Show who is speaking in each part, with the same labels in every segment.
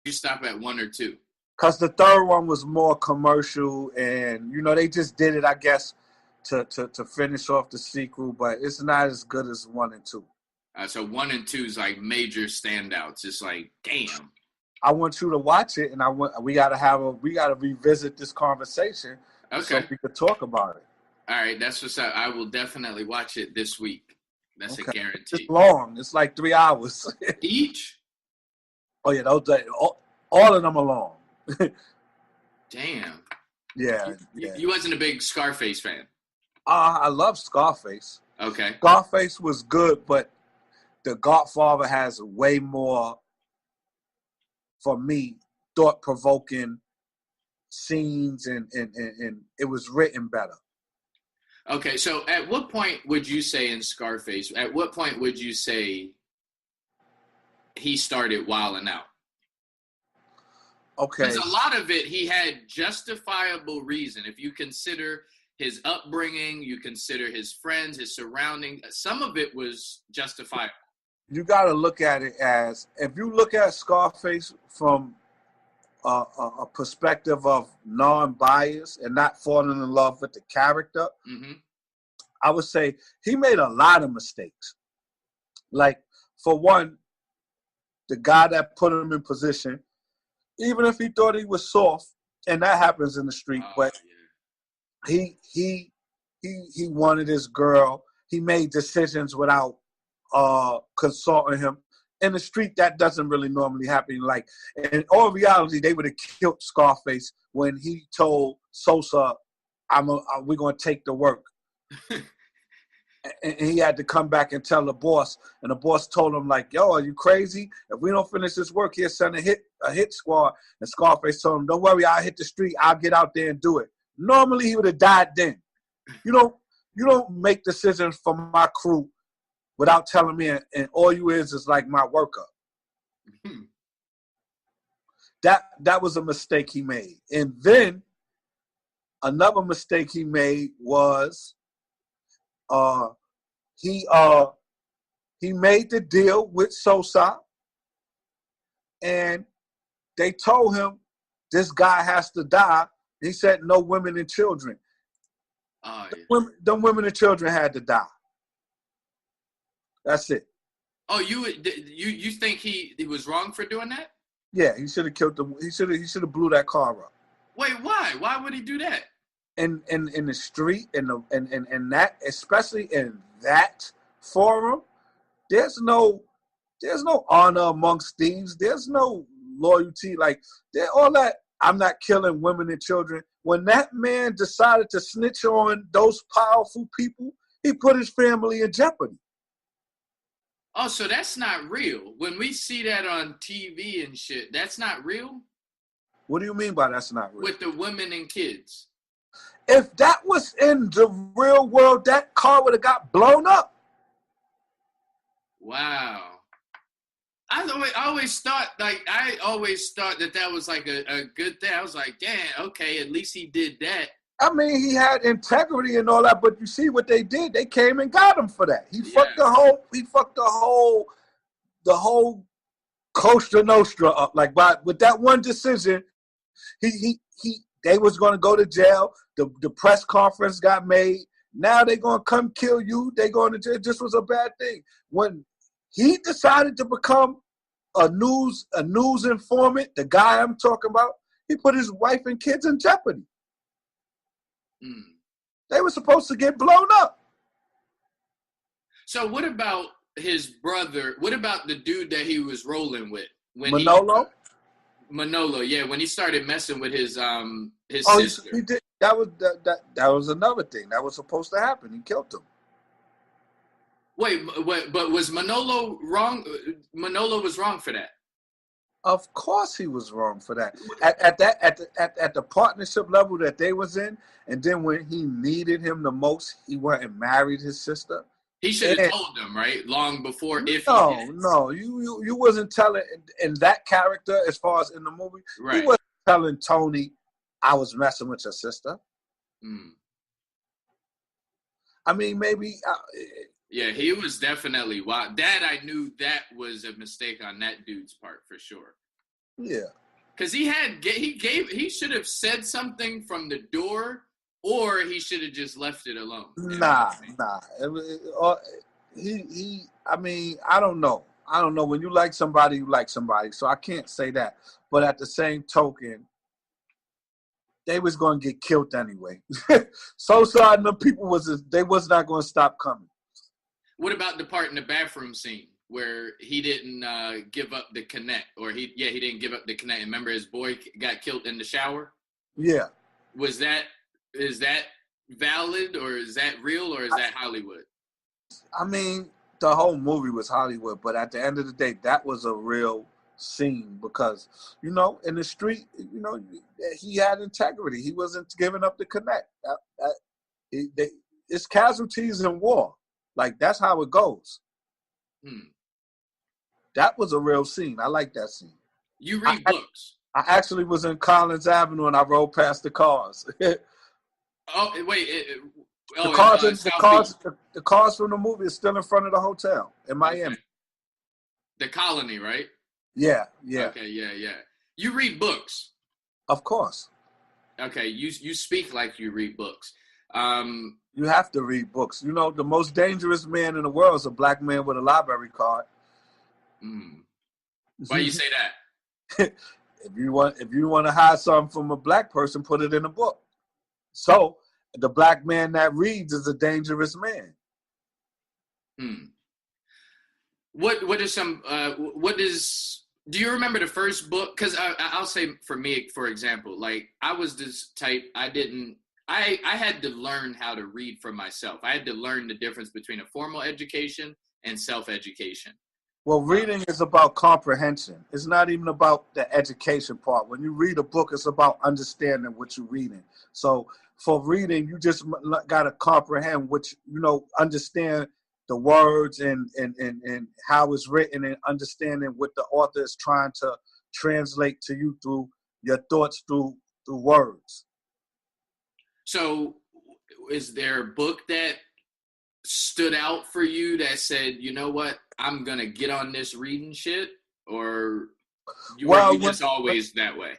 Speaker 1: you stop at 1 or 2?
Speaker 2: Because the third one was more commercial, and they just did it, I guess, to finish off the sequel. But it's not as good as 1 and 2.
Speaker 1: So 1 and 2 is like major standouts. It's like, damn.
Speaker 2: I want you to watch it, and we gotta revisit this conversation,
Speaker 1: okay,
Speaker 2: so we could talk about it.
Speaker 1: All right, that's what's up. I will definitely watch it this week. That's a guarantee.
Speaker 2: It's long. It's like 3 hours
Speaker 1: each.
Speaker 2: Oh yeah, all of them are long.
Speaker 1: Damn.
Speaker 2: Yeah.
Speaker 1: You wasn't a big Scarface fan.
Speaker 2: I love Scarface.
Speaker 1: Okay.
Speaker 2: Scarface was good, but The Godfather has way more, for me, thought-provoking scenes, and it was written better.
Speaker 1: Okay, so at what point would you say in Scarface, at what point would you say he started wilding out?
Speaker 2: Okay.
Speaker 1: Because a lot of it, he had justifiable reason. If you consider his upbringing, you consider his friends, his surroundings, some of it was justifiable.
Speaker 2: You got to look at it as, if you look at Scarface from a perspective of non-bias and not falling in love with the character,
Speaker 1: mm-hmm.
Speaker 2: I would say he made a lot of mistakes. Like, for one, the guy that put him in position, even if he thought he was soft, and that happens in the street, but yeah. he wanted his girl. He made decisions without consulting him. In the street, that doesn't really normally happen. Like, in all reality, they would have killed Scarface when he told Sosa, we're going to take the work. And he had to come back and tell the boss. And the boss told him, like, yo, are you crazy? If we don't finish this work, he'll send a hit squad. And Scarface told him, don't worry, I'll hit the street. I'll get out there and do it. Normally, he would have died then. You don't make decisions for my crew without telling me, and all you is like my worker. Mm-hmm. That was a mistake he made. And then another mistake he made was he made the deal with Sosa, and they told him this guy has to die. He said no women and children.
Speaker 1: Oh, yeah.
Speaker 2: Them women and children had to die. That's it.
Speaker 1: Oh, you think he was wrong for doing that?
Speaker 2: Yeah, he should have killed them. He should have blew that car up.
Speaker 1: Wait, why? Why would he do that?
Speaker 2: In the street, in that, especially in that forum, there's no honor amongst thieves. There's no loyalty. Like, all that. I'm not killing women and children. When that man decided to snitch on those powerful people, he put his family in jeopardy.
Speaker 1: Oh, so that's not real. When we see that on TV and shit, that's not real?
Speaker 2: What do you mean by that's not real?
Speaker 1: With the women and kids.
Speaker 2: If that was in the real world, that car would have got blown up.
Speaker 1: Wow. I always thought that was like a good thing. I was like, damn, okay, at least he did that.
Speaker 2: I mean, he had integrity and all that, but you see what they did? They came and got him for that. He fucked the whole Costa Nostra up. Like, with that one decision, they was going to go to jail. The press conference got made. Now they're going to come kill you. They're going to jail. This was a bad thing. When he decided to become a news informant, the guy I'm talking about, he put his wife and kids in jeopardy.
Speaker 1: Mm.
Speaker 2: They were supposed to get blown up.
Speaker 1: So what about his brother? What about the dude that he was rolling with?
Speaker 2: Manolo?
Speaker 1: Manolo, yeah. When he started messing with his sister.
Speaker 2: He did. That was another thing that was supposed to happen. He killed him.
Speaker 1: Wait, but was Manolo wrong? Manolo was wrong for that.
Speaker 2: Of course, he was wrong for that. At the partnership level that they was in, and then when he needed him the most, he went and married his sister.
Speaker 1: He should have told them, right, long before.
Speaker 2: No, you wasn't telling in that character as far as in the movie.
Speaker 1: Right.
Speaker 2: He wasn't telling Tony, I was messing with your sister.
Speaker 1: Mm.
Speaker 2: I mean, maybe.
Speaker 1: Yeah, he was definitely wild. That I knew that was a mistake on that dude's part for sure.
Speaker 2: Yeah.
Speaker 1: Because he should have said something from the door, or he should have just left it alone.
Speaker 2: Nah. I mean, I don't know. When you like somebody, you like somebody. So I can't say that. But at the same token, they was going to get killed anyway. Sosa and the people was not going to stop coming.
Speaker 1: What about the part in the bathroom scene where he didn't give up the connect, or he didn't give up the connect? Remember his boy got killed in the shower?
Speaker 2: Yeah.
Speaker 1: Is that valid, or is that real, or is that Hollywood? I
Speaker 2: mean, the whole movie was Hollywood, but at the end of the day, that was a real scene because, in the street, he had integrity. He wasn't giving up the connect. It's casualties in war. Like, that's how it goes. That was a real scene. I like that scene.
Speaker 1: You read books.
Speaker 2: I actually was in Collins Avenue and I rode past the cars.
Speaker 1: Oh, wait.
Speaker 2: The cars from the movie is still in front of the hotel in Miami.
Speaker 1: Okay. The Colony, right?
Speaker 2: Yeah.
Speaker 1: Okay, yeah. You read books.
Speaker 2: Of course.
Speaker 1: Okay, you speak like you read books.
Speaker 2: You have to read books. The most dangerous man in the world is a black man with a library card.
Speaker 1: Why you say that?
Speaker 2: If you want to hide something from a black person, put it in a book. So the black man that reads is a dangerous man.
Speaker 1: Do you remember the first book? Because I'll say for me, for example, like I was this type, I had to learn how to read for myself. I had to learn the difference between a formal education and self-education.
Speaker 2: Well, reading is about comprehension. It's not even about the education part. When you read a book, it's about understanding what you're reading. So for reading, you just got to comprehend understand the words and how it's written and understanding what the author is trying to translate to you through your thoughts through words. So
Speaker 1: is there a book that stood out for you that said, you know what, I'm going to get on this reading shit? Or were you just always that way?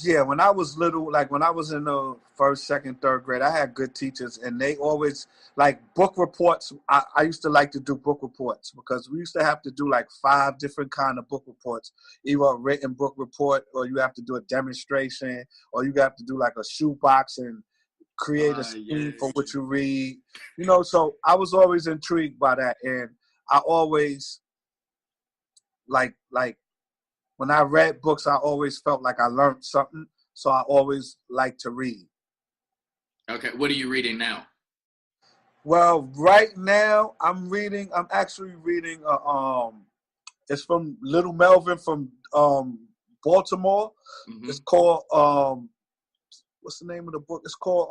Speaker 2: Yeah, when I was little, like when I was in the first, second, third grade, I had good teachers, and they always, like book reports. I used to like to do book reports because we used to have to do like 5 different kind of book reports, either a written book report, or you have to do a demonstration, or you have to do like a shoebox and create a scheme for what you read. So I was always intrigued by that, and I always like when I read books, I always felt like I learned something. So I always like to read.
Speaker 1: Okay, what are you reading now?
Speaker 2: Well, right now I'm actually reading it's from Little Melvin from Baltimore. Mm-hmm. It's called what's the name of the book? It's called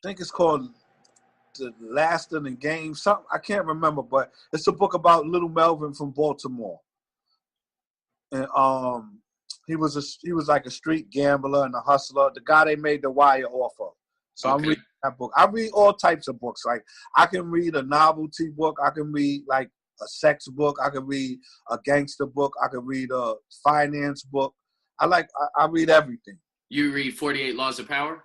Speaker 2: I think it's called The Last of the Game. Something I can't remember, but it's a book about Little Melvin from Baltimore. And he was like a street gambler and a hustler. The guy they made The Wire off of. So I'm reading that book. I read all types of books. Like I can read a novelty book. I can read like a sex book. I can read a gangster book. I can read a finance book. I read everything.
Speaker 1: You read 48 Laws of Power?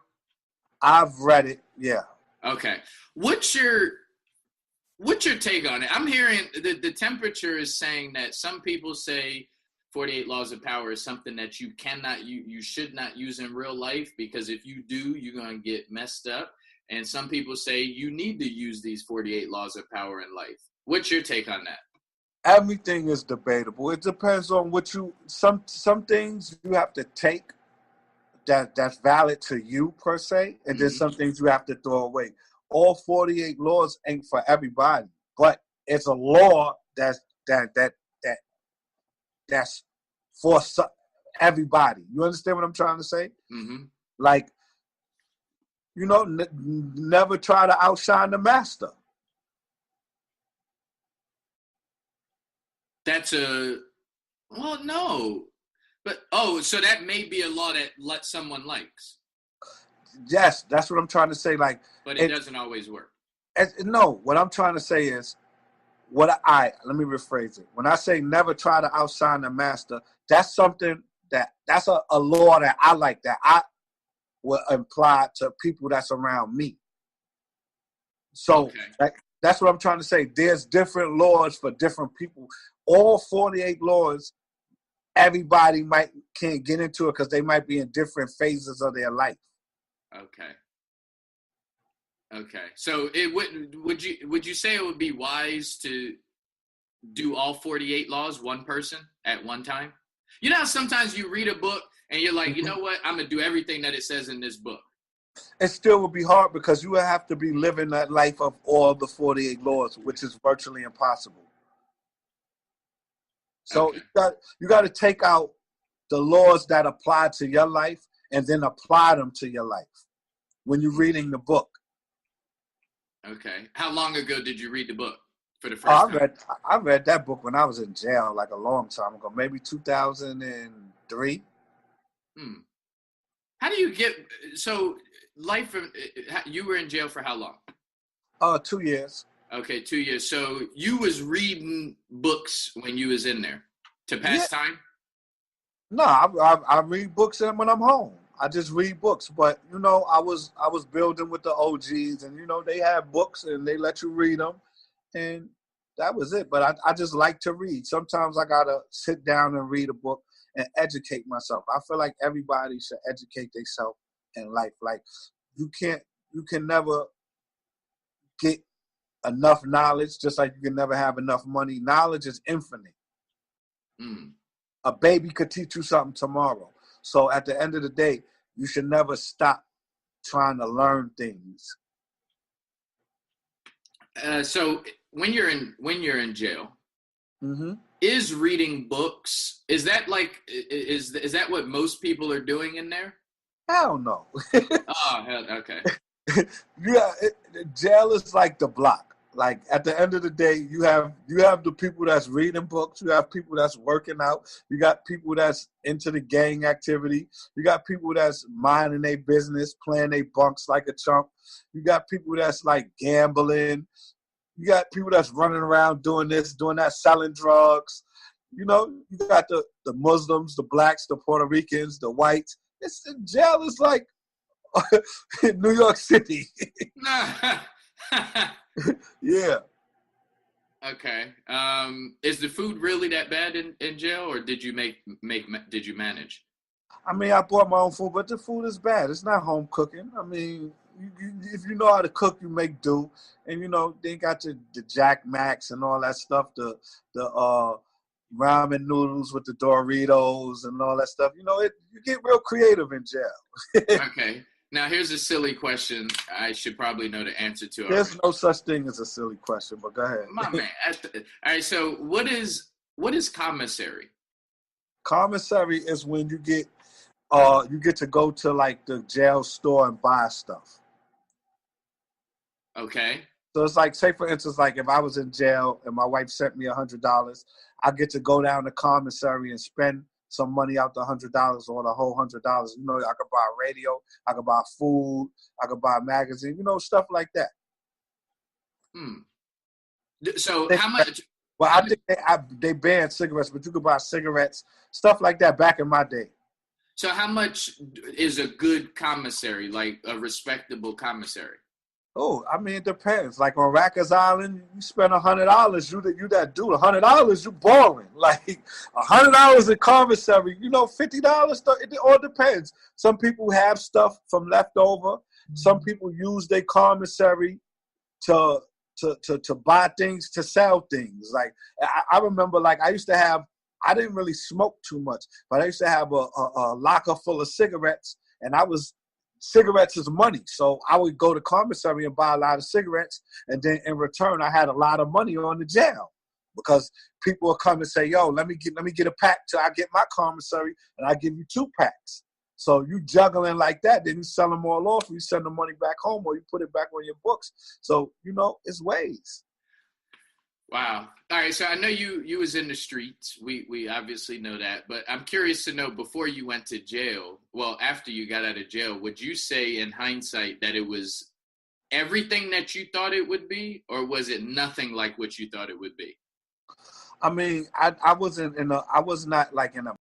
Speaker 2: I've read it, yeah.
Speaker 1: Okay. What's your take on it? I'm hearing the temperature is saying that some people say 48 Laws of Power is something that you should not use in real life because if you do, you're going to get messed up. And some people say you need to use these 48 Laws of Power in life. What's your take on that?
Speaker 2: Everything is debatable. It depends on what some things you have to take that's valid to you per se, and then some things you have to throw away. All 48 laws ain't for everybody, but it's a law that's for everybody. You understand what I'm trying to say? Mm-hmm. Like, never try to outshine the master.
Speaker 1: No. But, so that may be a law that someone likes.
Speaker 2: Yes, that's what I'm trying to say. Like,
Speaker 1: but it doesn't always work.
Speaker 2: No, what I'm trying to say is let me rephrase it. When I say never try to outshine the master, that's something that's a law that I like, that I will apply to people that's around me. So that's what I'm trying to say. There's different laws for different people. All 48 laws, everybody can't get into it because they might be in different phases of their life.
Speaker 1: Okay. So would you say it would be wise to do all 48 laws one person at one time? You know how sometimes you read a book and you're like, you know what, I'm gonna do everything that it says in this book.
Speaker 2: It still would be hard because you would have to be living that life of all the 48 laws, which is virtually impossible. So you got to take out the laws that apply to your life and then apply them to your life when you're reading the book.
Speaker 1: Okay. How long ago did you read the book for the first time?
Speaker 2: I read that book when I was in jail, like a long time ago, maybe 2003.
Speaker 1: How do you get, so you were in jail for how long?
Speaker 2: 2 years.
Speaker 1: Okay, 2 years. So you was reading books when you was in there to pass time?
Speaker 2: No, I read books when I'm home. I just read books. But, you know, I was building with the OGs, and, you know, they have books and they let you read them. And that was it. But I just like to read. Sometimes I got to sit down and read a book and educate myself. I feel like everybody should educate themselves in life. Like, you can never get enough knowledge, just like you can never have enough money. Knowledge is infinite. A baby could teach you something tomorrow. So at the end of the day, you should never stop trying to learn things.
Speaker 1: So when you're in jail, is reading books, is that what most people are doing in there?
Speaker 2: Hell no.
Speaker 1: Oh, hell, okay.
Speaker 2: Jail is like the block. Like, at the end of the day, you have the people that's reading books. You have people that's working out. You got people that's into the gang activity. You got people that's minding their business, playing their bunks like a chump. You got people that's, like, gambling. You got people that's running around doing this, doing that, selling drugs. You know, you got the Muslims, the blacks, the Puerto Ricans, the whites. Jail is like New York City. Yeah.
Speaker 1: Okay. Is the food really that bad in jail, or did you did you manage?
Speaker 2: I mean, I bought my own food, but the food is bad. It's not home cooking. I mean, if you know how to cook, you make do. And, you know, they got the Jack Max and all that stuff, the ramen noodles with the Doritos and all that stuff. You know, you get real creative in jail.
Speaker 1: Okay. Now, here's a silly question I should probably know the answer to.
Speaker 2: There's no such thing as a silly question, but go ahead.
Speaker 1: My man. All right, so what is commissary?
Speaker 2: Commissary is when you get to go to, like, the jail store and buy stuff.
Speaker 1: Okay.
Speaker 2: So it's like, say for instance, like, if I was in jail and my wife sent me $100, I get to go down to commissary and spend some money out the $100 or the whole $100. You know, I could buy a radio, I could buy food, I could buy a magazine, you know, stuff like that.
Speaker 1: So how much?
Speaker 2: Well, I think they banned cigarettes, but you could buy cigarettes, stuff like that back in my day.
Speaker 1: So how much is a good commissary, like a respectable commissary?
Speaker 2: Oh, I mean, it depends. Like on Rikers Island, you spend $100, you that dude. $100, you balling. Like $100 in commissary, you know, $50. It all depends. Some people have stuff from leftover. Some people use their commissary to buy things, to sell things. Like I remember, like, I didn't really smoke too much, but I used to have a locker full of cigarettes, and cigarettes is money. So I would go to commissary and buy a lot of cigarettes, and then in return, I had a lot of money on the jail because people would come and say, yo, let me get a pack till I get my commissary, and I give you 2 packs. So you juggling like that, then you sell them all off, you send the money back home, or you put it back on your books. So, you know, it's ways.
Speaker 1: Wow. All right. So I know you was in the streets. We obviously know that, but I'm curious to know, before you went to jail, well, after you got out of jail, would you say in hindsight that it was everything that you thought it would be, or was it nothing like what you thought it would be?
Speaker 2: I mean, I was not like in a